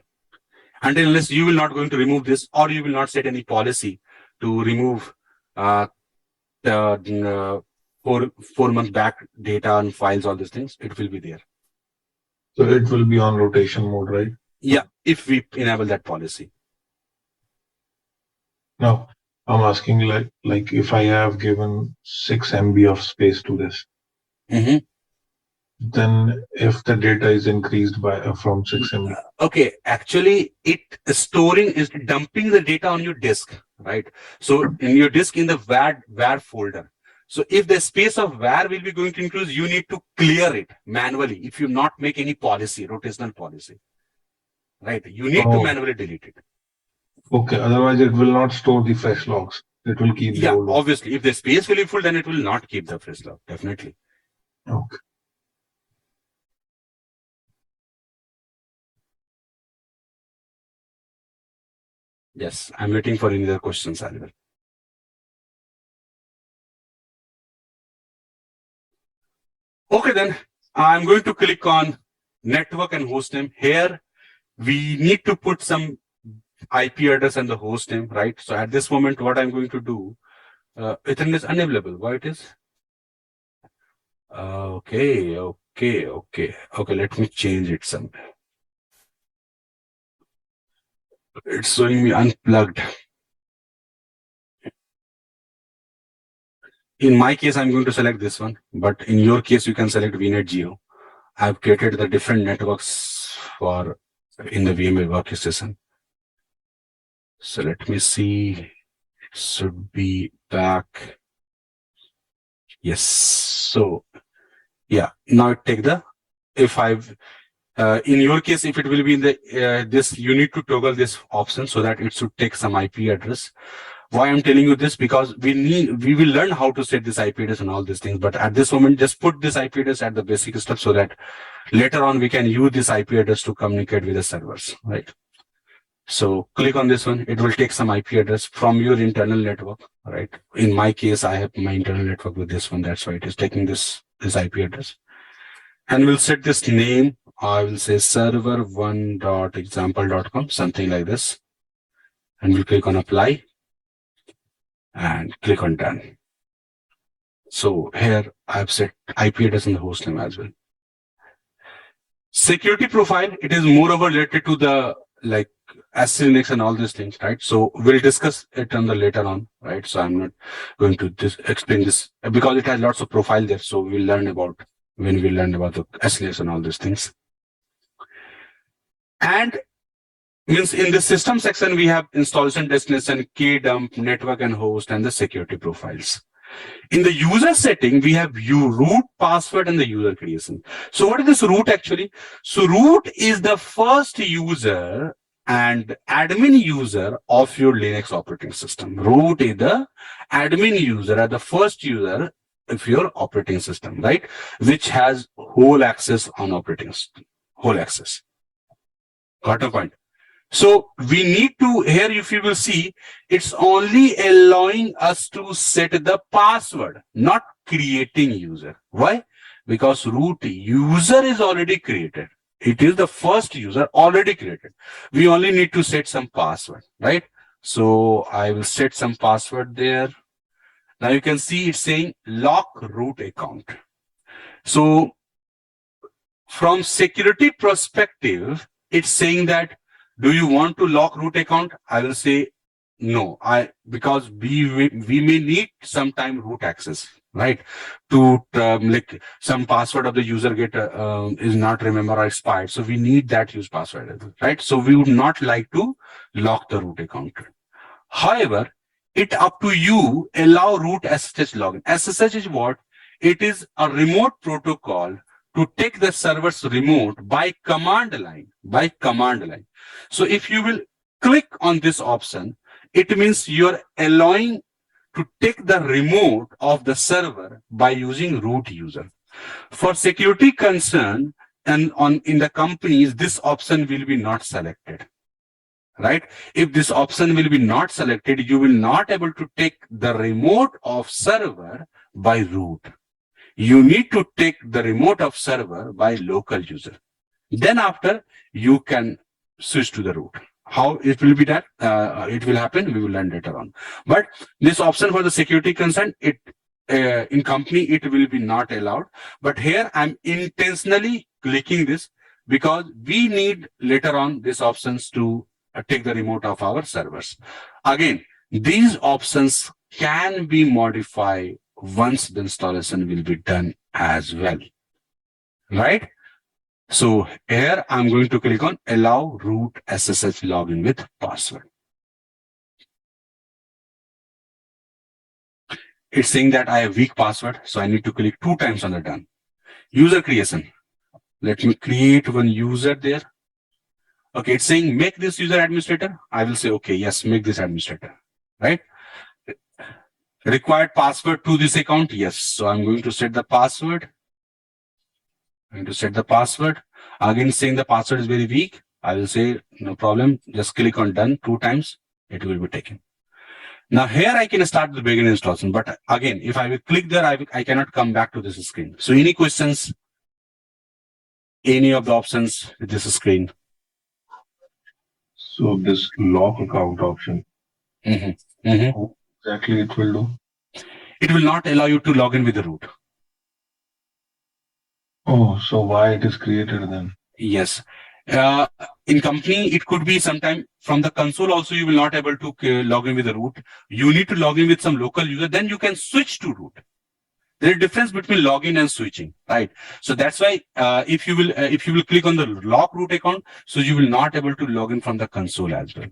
Until unless you will not going to remove this, or you will not set any policy to remove the 4 months back data and files, all these things, it will be there. So it will be on rotation mode, right? Yeah, if we enable that policy. Now, I'm asking like if I have given 6 MB of space to this, then if the data is increased by from 6 MB. Okay, actually it is dumping the data on your disk, right? So in your disk in the var folder. So if the space of var will be going to increase, you need to clear it manually if you not make any policy, rotational policy. Right? You need to manually delete it. Okay, otherwise it will not store the fresh logs. It will keep the old logs. Obviously. If the space will be full, then it will not keep the fresh log. Definitely. Okay. Yes, I'm waiting for any other questions as well. Okay, then I'm going to click on network and host name. Here, we need to put some IP address and the host name, right? So at this moment, what I'm going to do, Ethernet is unavailable. Why it is? Okay. Let me change it somewhere. It's showing me unplugged. In my case, I'm going to select this one, but in your case, you can select VNet Geo. I've created the different networks for in the VMware workstation. So let me see. It should be back. Yes. So yeah, now take the if I've in your case, if it will be in the this, you need to toggle this option so that it should take some IP address. Why I'm telling you this, because we will learn how to set this IP address and all these things. But at this moment, just put this IP address at the basic step so that later on we can use this IP address to communicate with the servers, right? So click on this one. It will take some IP address from your internal network, right? In my case, I have my internal network with this one. That's why it is taking this IP address. And we'll set this name. I will say server1.example.com, something like this. And we'll click on apply and click on done. So here I've set IP address and the host name as well. Security profile, it is moreover related to the like Linux and all these things, right? So we'll discuss it on the later on, right? So I'm not going to explain this because it has lots of profile there. So we'll learn about when we learn about the Linux and all these things. And means in the system section, we have installation destination, kdump, network and host, and the security profiles. In the user setting, we have root, password, and the user creation. So what is this root actually? So root is the first user and admin user of your Linux operating system. Root is the admin user or the first user of your operating system, right? Which has whole access on operating system, whole access. Got a point? So we need to, here if you will see, it's only allowing us to set the password, not creating user. Why? Because root user is already created. It is the first user already created. We only need to set some password, right? So I will set some password there. Now you can see it's saying lock root account. So from security perspective, it's saying that do you want to lock root account? I will say no. Because we may need sometime root access, right? To like some password of the user get is not remember or expired. So we need that use password, right? So we would not like to lock the root account. However, it up to you allow root SSH login. SSH is what? It is a remote protocol to take the server's remote by command line, So if you will click on this option, it means you're allowing to take the remote of the server by using root user. For security concern and in the companies, this option will be not selected, right? If this option will be not selected, you will not able to take the remote of server by root. You need to take the remote of server by local user. Then after, you can switch to the root. How it will be that it will happen, we will learn later on. But this option for the security concern, in company, it will be not allowed. But here I'm intentionally clicking this because we need later on these options to take the remote of our servers. Again, these options can be modified once the installation will be done as well, right? So here I'm going to click on allow root SSH login with password. It's saying that I have weak password, so I need to click 2 times on the done. User creation. Let me create one user there. Okay, it's saying make this user administrator. I will say, okay, yes, make this administrator, right? Required password to this account. Yes. So I'm going to set the password. Again, saying the password is very weak. I will say no problem. Just click on done 2 times. it will be taken. Now here I can start the begin installation, but again, if I will click there, I cannot come back to this screen. So any questions? Any of the options with this screen? So this lock account option, how exactly it will do? It will not allow you to log in with the root. Oh, so why it is created then? Yes. In company, it could be sometime from the console also you will not able to log in with the root. You need to log in with some local user, then you can switch to root. There is a difference between login and switching, right? So that's why if you will click on the lock root account, so you will not able to log in from the console as well.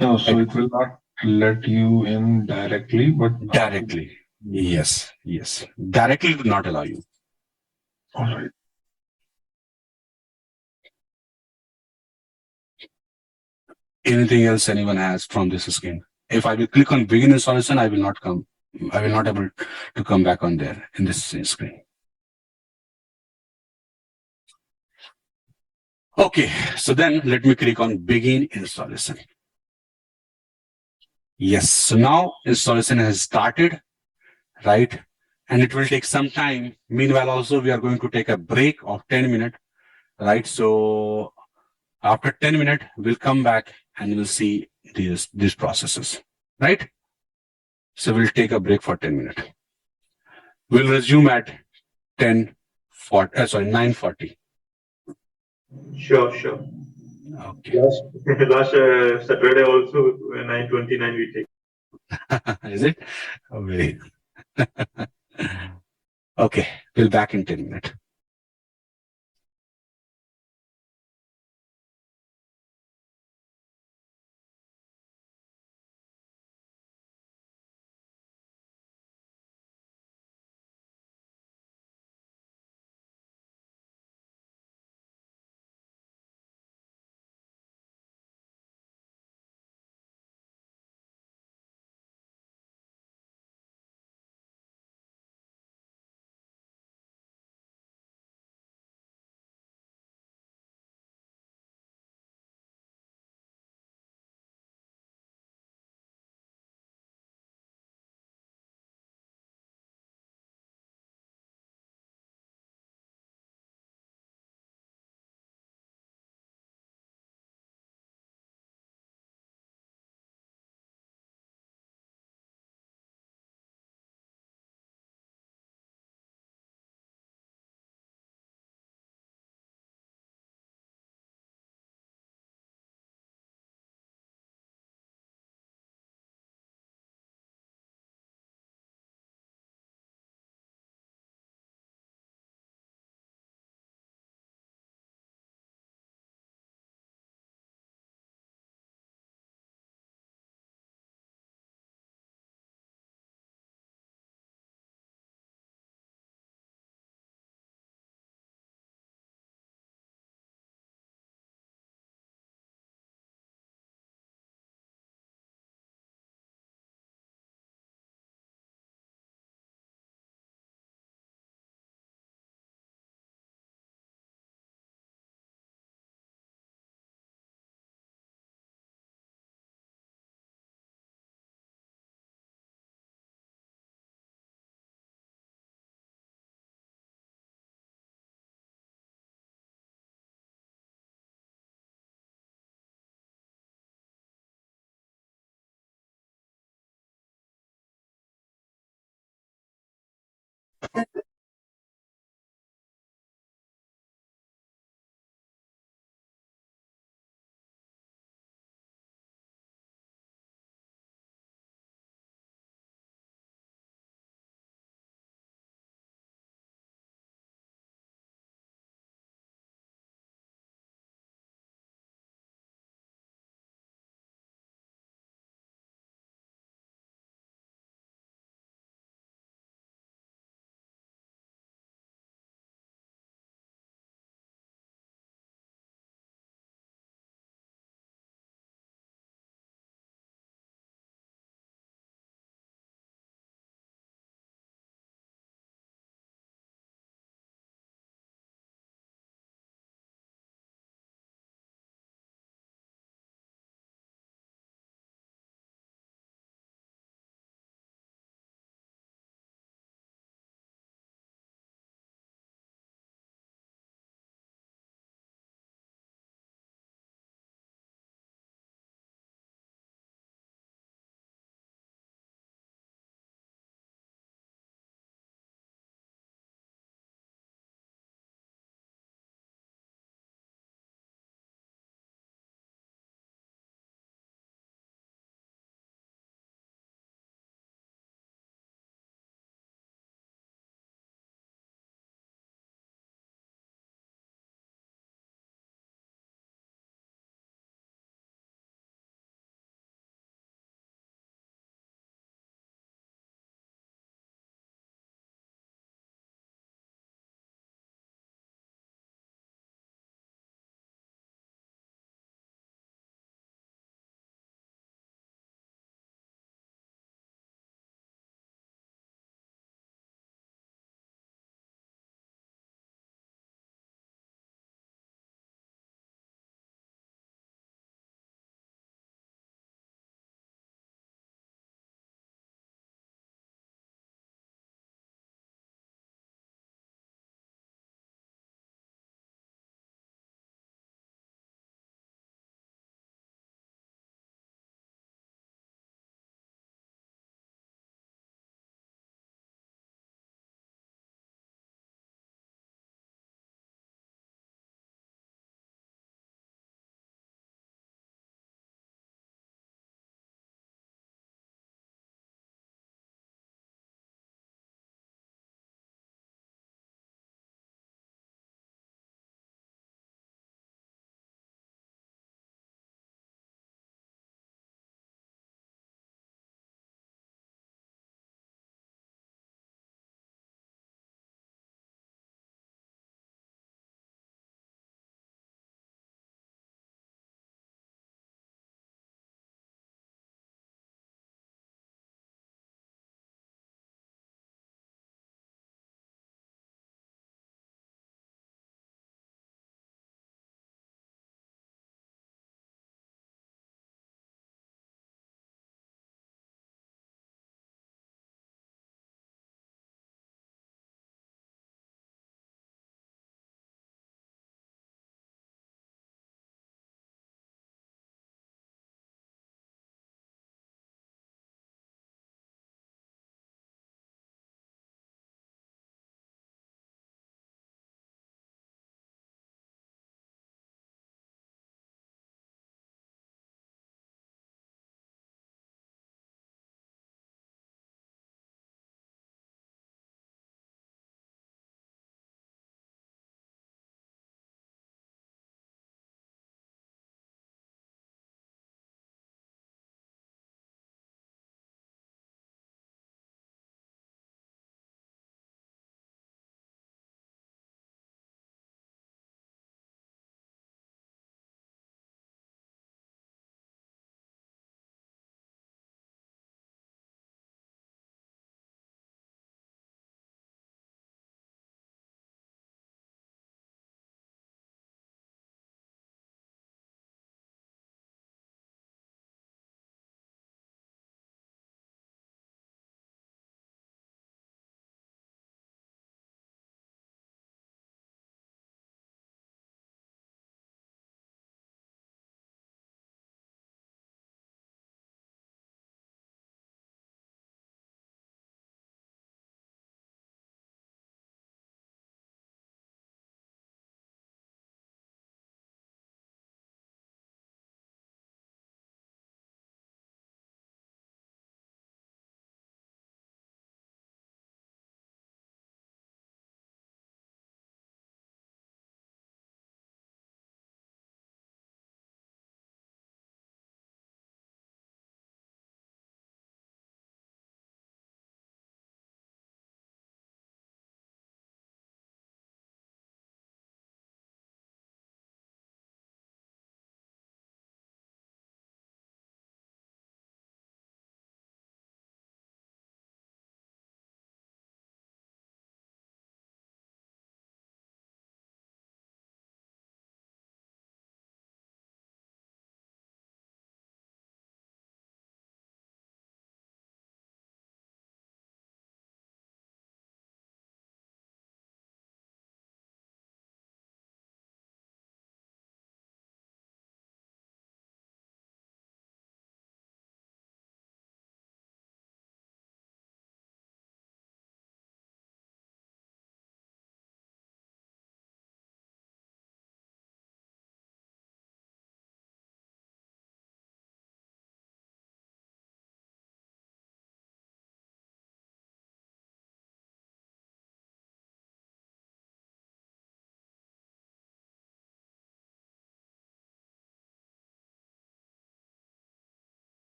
No, so it will not let you in directly, but Directly. Yes. Directly it will not allow you. all right. Anything else anyone has from this screen? If I will click on begin installation, I will not able to come back on there in this screen. Okay, so then let me click on begin installation. Yes, so now installation has started, right? And it will take some time. Meanwhile, also we are going to take a break of 10 minutes, right? So after 10 minutes, we'll come back and we'll see these processes, right? So we'll take a break for 10 minutes. We'll resume at 9:40. Sure. Okay. Last Saturday also 9:29 we take. Is it? Oh, very. Okay, we'll back in 10 minutes.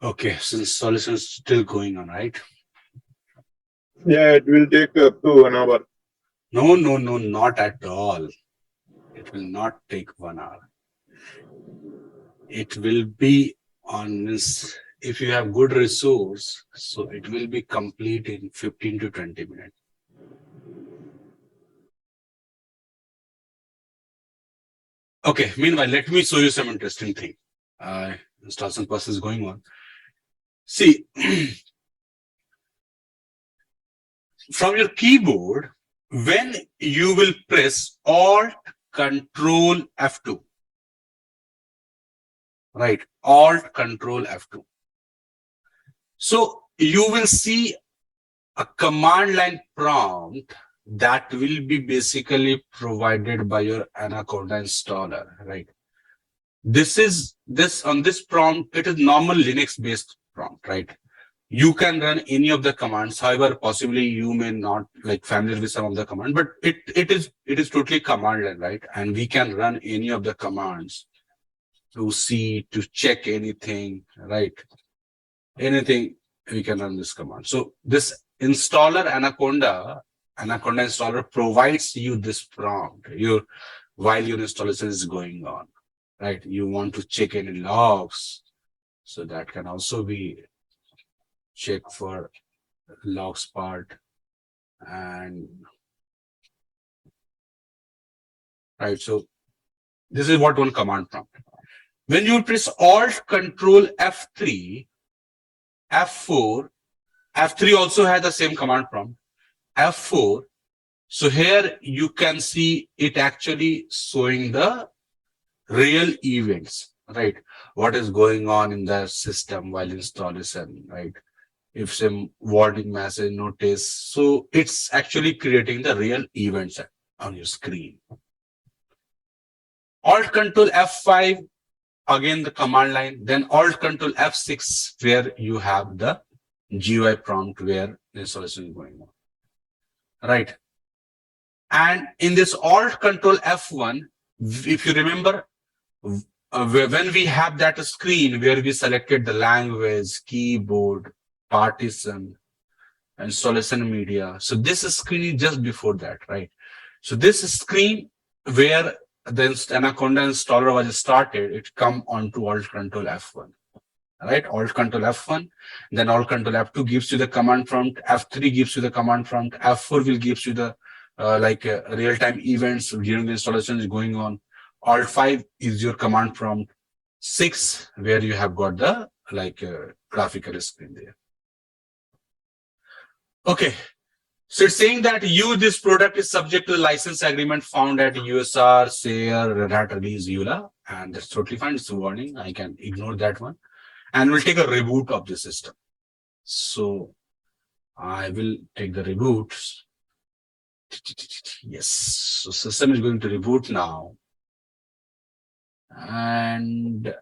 Okay, so the installation is still going on, right? Yeah, it will take up to 1 hour. No, not at all. It will not take 1 hour. It will be on this, if you have good resource, so it will be complete in 15 to 20 minutes. Okay, meanwhile, let me show you some interesting thing. Installation process is going on. See, from your keyboard, when you will press Alt Control F2, right? Alt Control F2. So you will see a command line prompt that will be basically provided by your Anaconda installer, right? On this prompt, it is normal Linux based prompt, right? You can run any of the commands. However, possibly you may not like familiar with some of the command, but it is totally command line, right? And we can run any of the commands to see, to check anything, right? Anything we can run this command. So this installer Anaconda installer provides you this prompt while your installation is going on, right? You want to check any logs, so that can also be checked for logs part. And right, so this is what one command prompt. When you press Alt Control F3, F4, F3 also has the same command prompt, F4. So here you can see it actually showing the real events, right? What is going on in the system while installation, right? If some warning message notice, so it's actually creating the real events on your screen. Alt Control F5, again the command line, then Alt Control F6, where you have the GUI prompt where the installation is going on, right? And in this Alt Control F1, if you remember, when we have that screen where we selected the language, keyboard, partition, installation media. So this screen is just before that, right? So this screen where the Anaconda installer was started, it come onto Alt Control F1. Right, Alt Control F1, then Alt Control F2 gives you the command prompt, F3 gives you the command prompt, F4 will gives you the real-time events during the installation is going on. Alt 5 is your command prompt. 6 where you have got the graphical screen there. Okay, so it's saying that this product is subject to the license agreement found at USR, SARE, Red Hat Release, EULA, and that's totally fine. It's a warning. I can ignore that one. And we'll take a reboot of the system. So I will take the reboot. Yes, so system is going to reboot now. And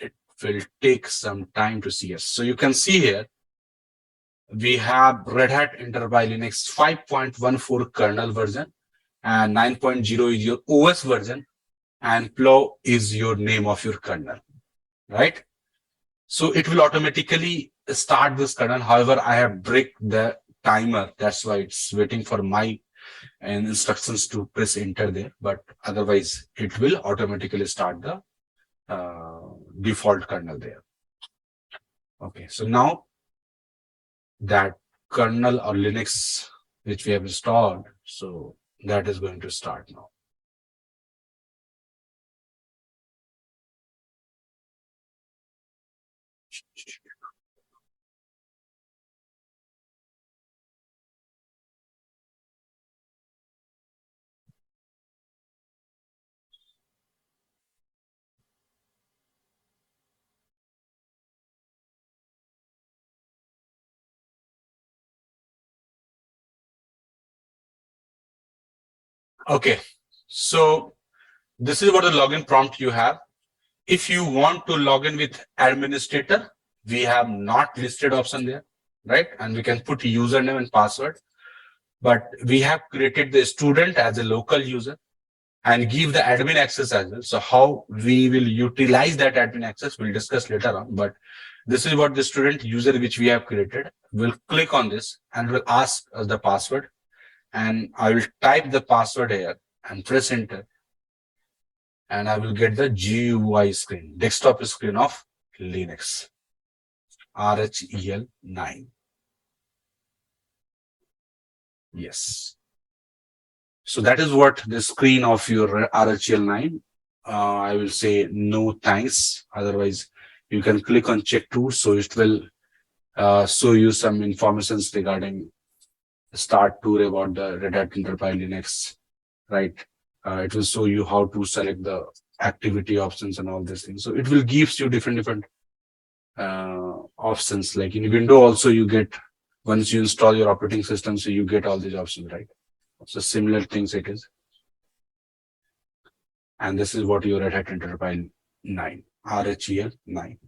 it will take some time to see us. So you can see here, we have Red Hat Enterprise Linux 5.14 kernel version, and 9.0 is your OS version, and Plow is your name of your kernel, right? So it will automatically start this kernel. However, I have break the timer. That's why it's waiting for my instructions to press enter there. But otherwise, it will automatically start the default kernel there. Okay, so now that kernel or Linux which we have installed, so that is going to start now. Okay, so this is what the login prompt you have. If you want to log in with administrator, we have not listed option there, right? And we can put username and password, but we have created the student as a local user and give the admin access as well. So how we will utilize that admin access, we'll discuss later on, but this is what the student user which we have created. We'll click on this and will ask us the password, and I will type the password here and press enter. And I will get the GUI screen, desktop screen of Linux, RHEL 9. Yes. So that is what the screen of your RHEL 9. I will say no thanks. Otherwise, you can click on check tools. So it will show you some informations regarding start tour about the Red Hat Enterprise Linux, right? It will show you how to select the activity options and all these things. So it will gives you different options. Like in Windows also you get, once you install your operating system, so you get all these options, right? So similar things it is. And this is what your Red Hat Enterprise 9, RHEL 9.